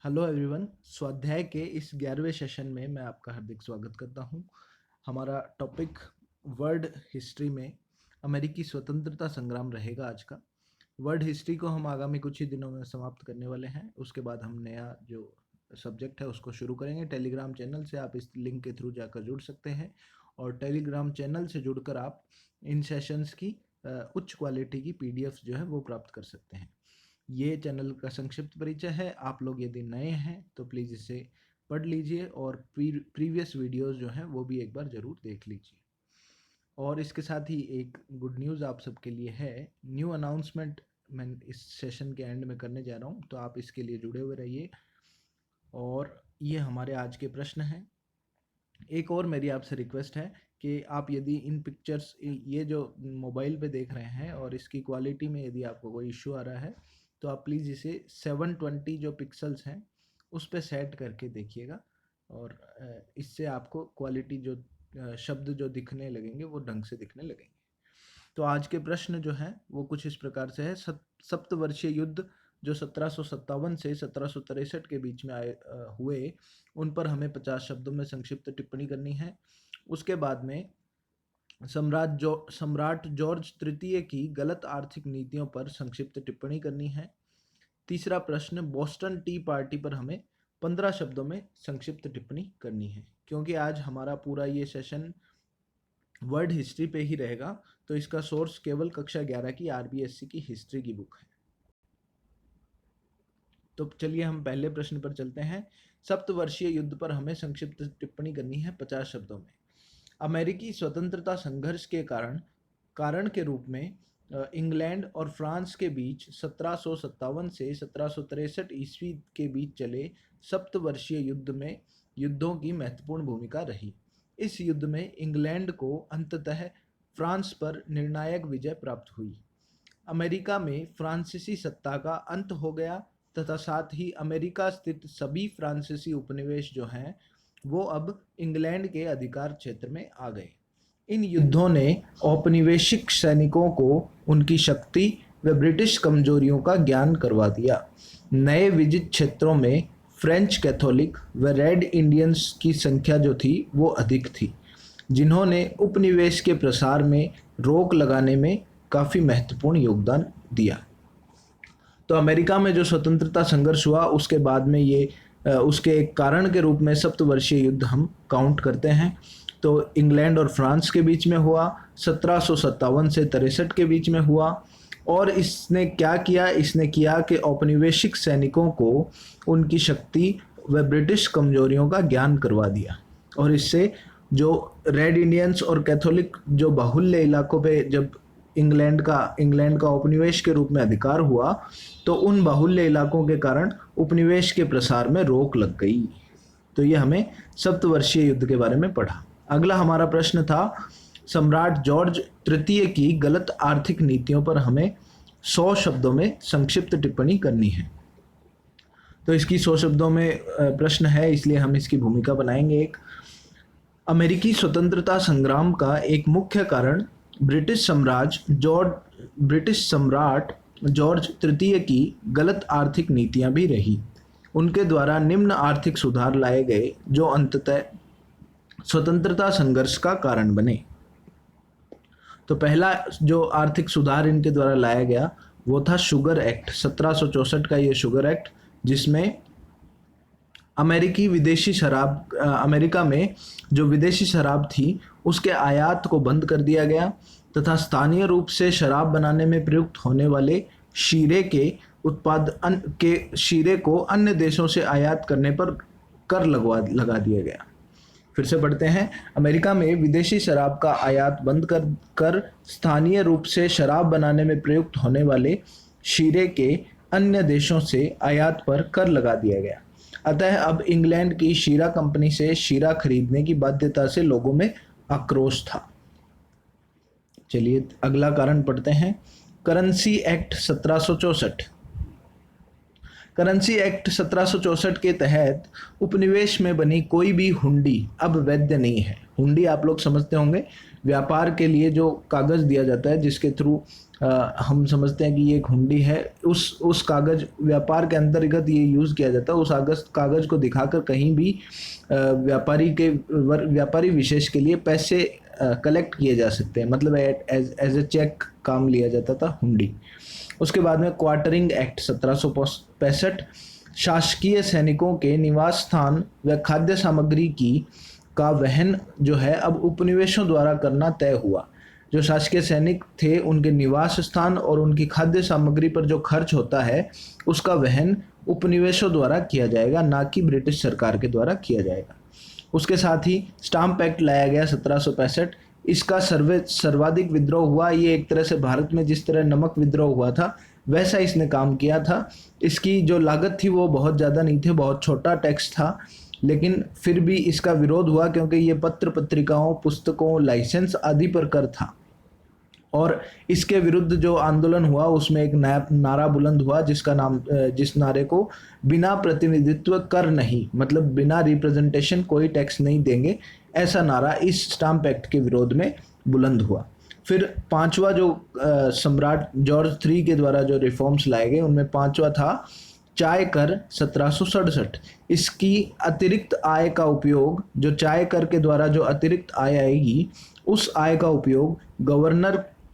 Hello everyone. स्वाध्याय के इस 11वें सेशन में मैं आपका हार्दिक स्वागत करता हूं। हमारा टॉपिक वर्ल्ड हिस्ट्री में अमेरिकी स्वतंत्रता संग्राम रहेगा आज का। वर्ल्ड हिस्ट्री को हम आगामी कुछ ही दिनों में समाप्त करने वाले हैं। उसके बाद हम नया जो सब्जेक्ट है उसको शुरू करेंगे। टेलीग्राम चैनल से आप इस लिंक के थ्रू जाकर जुड़ सकते हैं और टेलीग्राम चैनल से जुड़कर आप इन सेशंस की उच्च क्वालिटी की पीडीएफ जो है वो प्राप्त कर सकते हैं। ये चैनल का संक्षिप्त परिचय है। आप लोग यदि नए हैं तो प्लीज़ इसे पढ़ लीजिए और प्रीवियस वीडियोस जो हैं वो भी एक बार ज़रूर देख लीजिए। और इसके साथ ही एक गुड न्यूज़ आप सबके लिए है। न्यू अनाउंसमेंट मैं इस सेशन के एंड में करने जा रहा हूँ, तो आप इसके लिए जुड़े हुए रहिए। और ये हमारे आज के प्रश्न हैं। एक और मेरी आपसे रिक्वेस्ट है कि आप यदि इन पिक्चर्स ये जो मोबाइल पे देख रहे हैं और इसकी क्वालिटी में यदि आपको कोई इश्यू आ रहा है तो आप प्लीज़ इसे 720 जो पिक्सल्स हैं उस पर सेट करके देखिएगा और इससे आपको क्वालिटी जो शब्द जो दिखने लगेंगे वो ढंग से दिखने लगेंगे। तो आज के प्रश्न जो हैं वो कुछ इस प्रकार से है। सप्तवर्षीय युद्ध जो 1757 से 1763 के बीच में हुए, उन पर हमें 50 शब्दों में संक्षिप्त टिप्पणी करनी है। उसके बाद में सम्राट जॉर्ज तृतीय की गलत आर्थिक नीतियों पर संक्षिप्त टिप्पणी करनी है। तीसरा प्रश्न, बोस्टन टी पार्टी पर हमें 15 शब्दों में संक्षिप्त टिप्पणी करनी है। क्योंकि आज हमारा पूरा ये सेशन वर्ल्ड हिस्ट्री पे ही रहेगा तो इसका सोर्स केवल कक्षा 11 की आरबीएससी की हिस्ट्री की बुक है। तो चलिए हम पहले प्रश्न पर चलते हैं। सप्तवर्षीय युद्ध पर हमें संक्षिप्त टिप्पणी करनी है 50 शब्दों में। अमेरिकी स्वतंत्रता संघर्ष के कारण के रूप में इंग्लैंड और फ्रांस के बीच 1757 से 1763 ईस्वी के बीच चले सप्तवर्षीय युद्ध में युद्धों की महत्वपूर्ण भूमिका रही। इस युद्ध में इंग्लैंड को अंततः फ्रांस पर निर्णायक विजय प्राप्त हुई। अमेरिका में फ्रांसीसी सत्ता का अंत हो गया तथा साथ ही अमेरिका स्थित सभी फ्रांसीसी उपनिवेश जो हैं वो अब इंग्लैंड के अधिकार क्षेत्र में आ गए। इन युद्धों ने औपनिवेशिक सैनिकों को उनकी शक्ति व ब्रिटिश कमजोरियों का ज्ञान करवा दिया। नए विजित क्षेत्रों में फ्रेंच कैथोलिक व रेड इंडियंस की संख्या जो थी वो अधिक थी, जिन्होंने उपनिवेश के प्रसार में रोक लगाने में काफ़ी महत्वपूर्ण योगदान दिया। तो अमेरिका में जो स्वतंत्रता संघर्ष हुआ उसके बाद में ये उसके एक कारण के रूप में सप्तवर्षीय युद्ध हम काउंट करते हैं। तो इंग्लैंड और फ्रांस के बीच में हुआ, 1757 से 63 के बीच में हुआ। और इसने क्या किया? इसने किया कि औपनिवेशिक सैनिकों को उनकी शक्ति व ब्रिटिश कमजोरियों का ज्ञान करवा दिया। और इससे जो रेड इंडियंस और कैथोलिक जो बाहुल्य इलाकों पे जब इंग्लैंड का उपनिवेश के रूप में अधिकार हुआ तो उन बाहुल्य इलाकों के कारण उपनिवेश के प्रसार में रोक लग गई। तो ये हमें सप्तवर्षीय युद्ध के बारे में पढ़ा। अगला हमारा प्रश्न था, सम्राट जॉर्ज तृतीय की गलत आर्थिक नीतियों पर हमें 100 शब्दों में संक्षिप्त टिप्पणी करनी है। तो इसकी 100 शब्दों में प्रश्न है, इसलिए हम इसकी भूमिका बनाएंगे। एक, अमेरिकी स्वतंत्रता संग्राम का एक मुख्य कारण ब्रिटिश सम्राट जॉर्ज तृतीय की गलत आर्थिक नीतियां भी रही। उनके द्वारा निम्न आर्थिक सुधार लाए गए जो अंततः स्वतंत्रता संघर्ष का कारण बने। तो पहला जो आर्थिक सुधार इनके द्वारा लाया गया वो था शुगर एक्ट, 1764 का ये शुगर एक्ट, जिसमें अमेरिका में जो विदेशी शराब थी उसके आयात को बंद कर दिया गया तथा स्थानीय रूप से शराब बनाने में प्रयुक्त होने वाले शीरे को अन्य देशों से आयात करने पर कर लगा दिया गया। फिर से पढ़ते हैं। अमेरिका में विदेशी शराब का आयात बंद कर स्थानीय रूप से शराब बनाने में प्रयुक्त होने वाले शीरे के अन्य देशों से आयात पर कर लगा दिया गया। अतः अब इंग्लैंड की शीरा कंपनी से शीरा खरीदने की बाध्यता से लोगों में आक्रोश था। चलिए अगला कारण पढ़ते हैं। Currency act 1764। करेंसी एक्ट 1764 के तहत उपनिवेश में बनी कोई भी हुंडी अब वैध नहीं है। हुंडी आप लोग समझते होंगे, व्यापार के लिए जो कागज़ दिया जाता है जिसके थ्रू हम समझते हैं कि ये एक हुंडी है, उस कागज़ व्यापार के अंतर्गत ये यूज़ किया जाता है। उस कागज़ को दिखाकर कहीं भी व्यापारी विशेष के लिए पैसे कलेक्ट किए जा सकते हैं, मतलब एज ए चेक काम लिया जाता था हुंडी। उसके बाद में क्वार्टरिंग एक्ट 1765 शासकीय सैनिकों के निवास स्थान व खाद्य सामग्री का वहन जो है अब उपनिवेशों द्वारा करना तय हुआ। जो शासकीय सैनिक थे उनके निवास स्थान और उनकी खाद्य सामग्री पर जो खर्च होता है उसका वहन उपनिवेशों द्वारा किया जाएगा, ना कि ब्रिटिश सरकार के द्वारा किया जाएगा। उसके साथ ही स्टाम्प एक्ट लाया गया 1765। इसका सर्वाधिक विद्रोह हुआ। ये एक तरह से भारत में जिस तरह नमक विद्रोह हुआ था वैसा इसने काम किया था। इसकी जो लागत थी वो बहुत ज़्यादा नहीं थी, बहुत छोटा टैक्स था, लेकिन फिर भी इसका विरोध हुआ क्योंकि ये पत्र पत्रिकाओं, पुस्तकों, लाइसेंस आदि पर कर था। और इसके विरुद्ध जो आंदोलन हुआ उसमें एक नारा बुलंद हुआ जिस नारे को बिना प्रतिनिधित्व कर नहीं, मतलब बिना रिप्रेजेंटेशन कोई टैक्स नहीं देंगे, ऐसा नारा इस स्टाम्प एक्ट के विरोध में बुलंद हुआ। फिर पांचवा जो सम्राट जॉर्ज III के द्वारा जो रिफॉर्म्स लाए गए उनमें पांचवा था चाय कर 1767। इसकी अतिरिक्त आय का उपयोग, जो चाय कर के द्वारा जो अतिरिक्त आय आएगी उस आय का उपयोग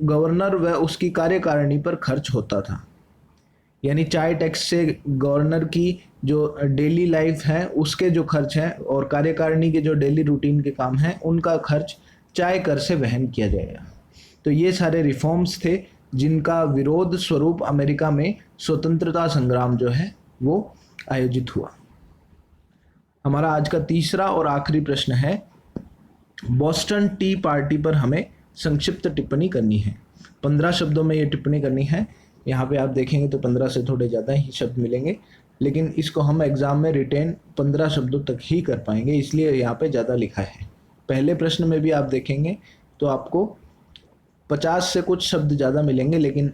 गवर्नर व उसकी कार्यकारिणी पर खर्च होता था। यानी चाय टैक्स से गवर्नर की जो डेली लाइफ है उसके जो खर्च हैं और कार्यकारिणी के जो डेली रूटीन के काम हैं उनका खर्च चाय कर से वहन किया जाएगा। तो ये सारे रिफॉर्म्स थे जिनका विरोध स्वरूप अमेरिका में स्वतंत्रता संग्राम जो है वो आयोजित हुआ। हमारा आज का तीसरा और आखिरी प्रश्न है, बोस्टन टी पार्टी पर हमें संक्षिप्त टिप्पणी करनी है। 15 शब्दों में ये टिप्पणी करनी है। यहाँ पे आप देखेंगे तो 15 से थोड़े ज़्यादा ही शब्द मिलेंगे, लेकिन इसको हम एग्ज़ाम में रिटेन 15 शब्दों तक ही कर पाएंगे, इसलिए यहाँ पे ज़्यादा लिखा है। पहले प्रश्न में भी आप देखेंगे तो आपको 50 से कुछ शब्द ज़्यादा मिलेंगे, लेकिन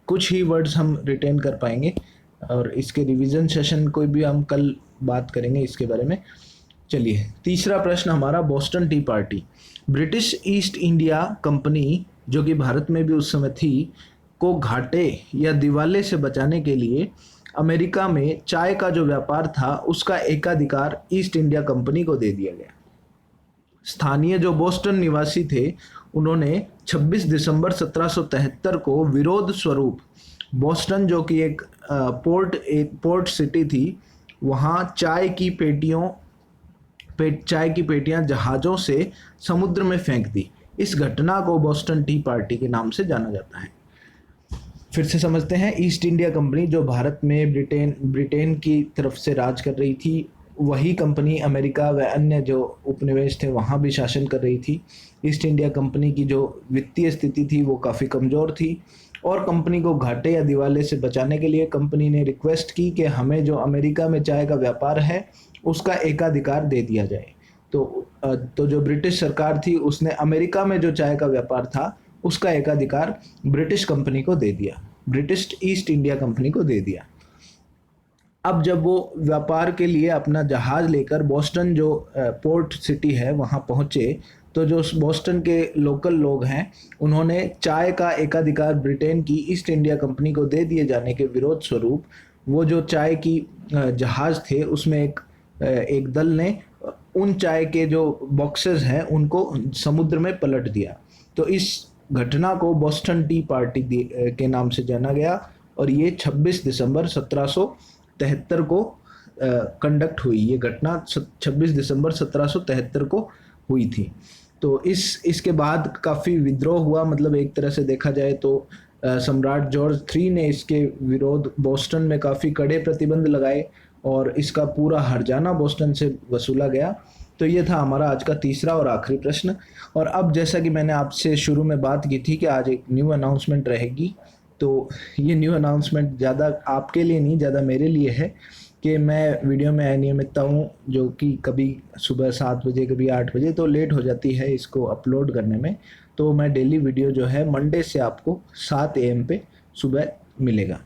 कुछ ही वर्ड्स हम रिटेन कर पाएंगे। और इसके रिवीजन सेशन को भी हम कल बात करेंगे इसके बारे में। चलिए, तीसरा प्रश्न हमारा, Boston T party. British east India company जो कि भारत में भी उस समय थी, को घाटे या दिवाले से बचाने के लिए अमेरिका में चाय का जो व्यापार था उसका एकाधिकार ईस्ट इंडिया कंपनी को दे दिया गया। स्थानीय जो बोस्टन निवासी थे उन्होंने 26 दिसंबर 1773 को विरोध स्वरूप बोस्टन जो कि एक पोर्ट सिटी थी, वहाँ चाय की पेटियां जहाज़ों से समुद्र में फेंक दी। इस घटना को बोस्टन टी पार्टी के नाम से जाना जाता है। फिर से समझते हैं, ईस्ट इंडिया कंपनी जो भारत में ब्रिटेन की तरफ से राज कर रही थी, वही कंपनी अमेरिका व अन्य जो उपनिवेश थे वहाँ भी शासन कर रही थी। ईस्ट इंडिया कंपनी की जो वित्तीय स्थिति थी वो काफ़ी कमज़ोर थी और कंपनी को घाटे या दिवाले से बचाने के लिए कंपनी ने रिक्वेस्ट की कि हमें जो अमेरिका में चाय का व्यापार है उसका एकाधिकार दे दिया जाए। तो जो ब्रिटिश सरकार थी उसने अमेरिका में जो चाय का व्यापार था उसका एकाधिकार ब्रिटिश कंपनी को दे दिया, ब्रिटिश ईस्ट इंडिया कंपनी को दे दिया। अब जब वो व्यापार के लिए अपना जहाज़ लेकर बोस्टन जो पोर्ट सिटी है वहाँ पहुँचे, तो जो बोस्टन के लोकल लोग हैं उन्होंने चाय का एकाधिकार ब्रिटेन की ईस्ट इंडिया कंपनी को दे दिए जाने के विरोध स्वरूप वो जो चाय की जहाज़ थे उसमें एक दल ने उन चाय के जो बॉक्सेस हैं उनको समुद्र में पलट दिया। तो इस घटना को बोस्टन टी पार्टी के नाम से जाना गया और ये 26 दिसंबर 1773 को कंडक्ट हुई। ये घटना 26 दिसंबर 1773 को हुई थी। तो इसके बाद काफ़ी विद्रोह हुआ, मतलब एक तरह से देखा जाए तो सम्राट जॉर्ज III ने इसके विरोध बोस्टन में काफ़ी कड़े प्रतिबंध लगाए और इसका पूरा हर्जाना बोस्टन से वसूला गया। तो ये था हमारा आज का तीसरा और आखिरी प्रश्न। और अब जैसा कि मैंने आपसे शुरू में बात की थी कि आज एक न्यू अनाउंसमेंट रहेगी, तो ये न्यू अनाउंसमेंट ज़्यादा आपके लिए नहीं, ज़्यादा मेरे लिए है कि मैं वीडियो में अनियमितता हूँ, जो कि कभी सुबह 7 बजे कभी 8 बजे तो लेट हो जाती है इसको अपलोड करने में। तो मैं डेली वीडियो जो है मंडे से आपको 7 AM पे सुबह मिलेगा।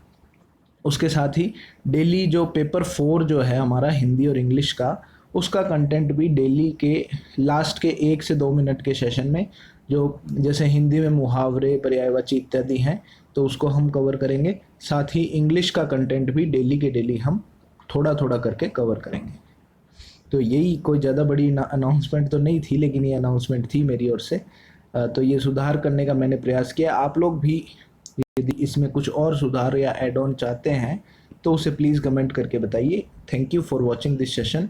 उसके साथ ही डेली जो पेपर 4 जो है हमारा हिंदी और इंग्लिश का, उसका कंटेंट भी डेली के लास्ट के 1 से 2 मिनट के सेशन में, जो जैसे हिंदी में मुहावरे, पर्यायवाची इत्यादि हैं, तो उसको हम कवर करेंगे। साथ ही इंग्लिश का कंटेंट भी डेली के डेली हम थोड़ा थोड़ा करके कवर करेंगे। तो यही, कोई ज़्यादा बड़ी अनाउंसमेंट तो नहीं थी, लेकिन ये अनाउंसमेंट थी मेरी ओर से। तो ये सुधार करने का मैंने प्रयास किया। आप लोग भी यदि इसमें कुछ और सुधार या एड ऑन चाहते हैं तो उसे प्लीज़ कमेंट करके बताइए। Thank you for watching this session.